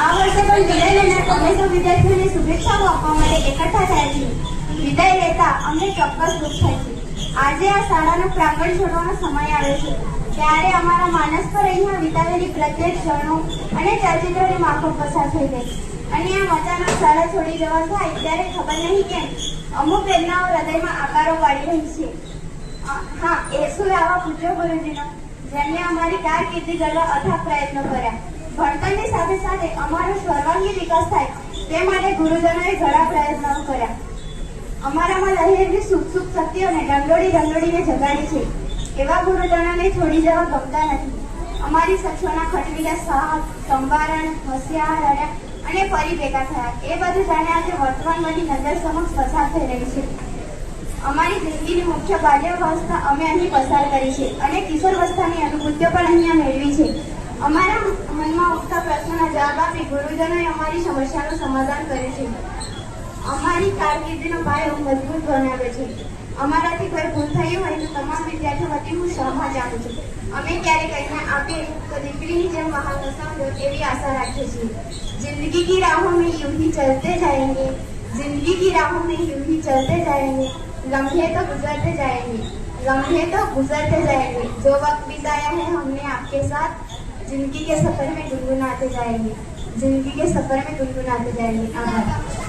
આ વર્ષે પણ વિદાય લેનાર અમે સૌ વિદ્યાર્થીઓને શુભેચ્છાઓ આપવા માટે એકઠા થયા છીએ. વિદાય લેતા અમને ચોક્કસ દુઃખ થાય છે. આજે આ શાળાનું પ્રાંગણ છોડવાનો સમય આવ્યો છે, ત્યારે અમારા માનસ પર અહીંયા વિતાવેલી પ્રત્યેક ક્ષણો અને ચલચિત્રોની માફક પસાર થઈ ગઈ. અને આ અચાનક શાળા છોડી જવા થાય ત્યારે ખબર નહીં કેમ અમુક વેદનાઓ હૃદયમાં આકારો પાડી રહી છે. હા, એ શું આવા પૂજ્ય ગુરુજીનો, જેમને અમારી કારકિર્દી ઘડવા અથાગ પ્રયત્નો કર્યા. ભણતરની સાથે સાથે અમારો સર્વાંગી વિકાસ થાય તે માટે ગુરુજનોએ ઘણા પ્રયત્નો કર્યા. અમારામાં રહેલી સુખ શક્તિઓને રંગોળીને જગાડી છે. એવા ગુરુજનોને છોડી જવા ગમતા નથી. અમારી સક્ષોના ખટવીલા સાહસ, સંભારણ, હોશિયાર રહ્યા અને ફરી ભેગા થયા. એ બધું જાણે આજે વર્તમાન બની નજર સમક્ષ પસાર થઈ રહી છે. અમારી જિંદગીની મુખ્ય બાલ્યાવસ્થા અમે અહીં પસાર કરી છે અને કિશોરવસ્થાની અનુભૂતિઓ પણ અહીંયા મેળવી છે. અમારા મનમાં ઉઠતા પ્રશ્નોના જવાબ આપી ગુરુજનોએ અમારી સમસ્યાનું સમાધાન કર્યું છે. અમારી કારકિર્દીનો પાયો મજબૂત બનાવ્યો છે. અમારાથી કોઈ ભૂલ થઈ હોય તો તમામ વિદ્યાર્થીઓ વતી હું ક્ષમા ચાહું છું. અમે ક્યારેક અહીંયા આપીએ તો દીકરીની જેમ મહાન સમજો એવી આશા રાખીએ છીએ. जिंदगी की राहों में यूं ही चलते जाएंगे, जिंदगी की राहों में यूं ही चलते जाएंगे, लम्हे तो गुजरते जाएंगे, लम्हे तो गुजरते जाएंगे. जो वक्त बिताया है हमने आपके साथ, जिंदगी के सफर में गुनगुनाते जाएंगे, जिंदगी के सफर में गुनगुनाते जाएंगे. आभार.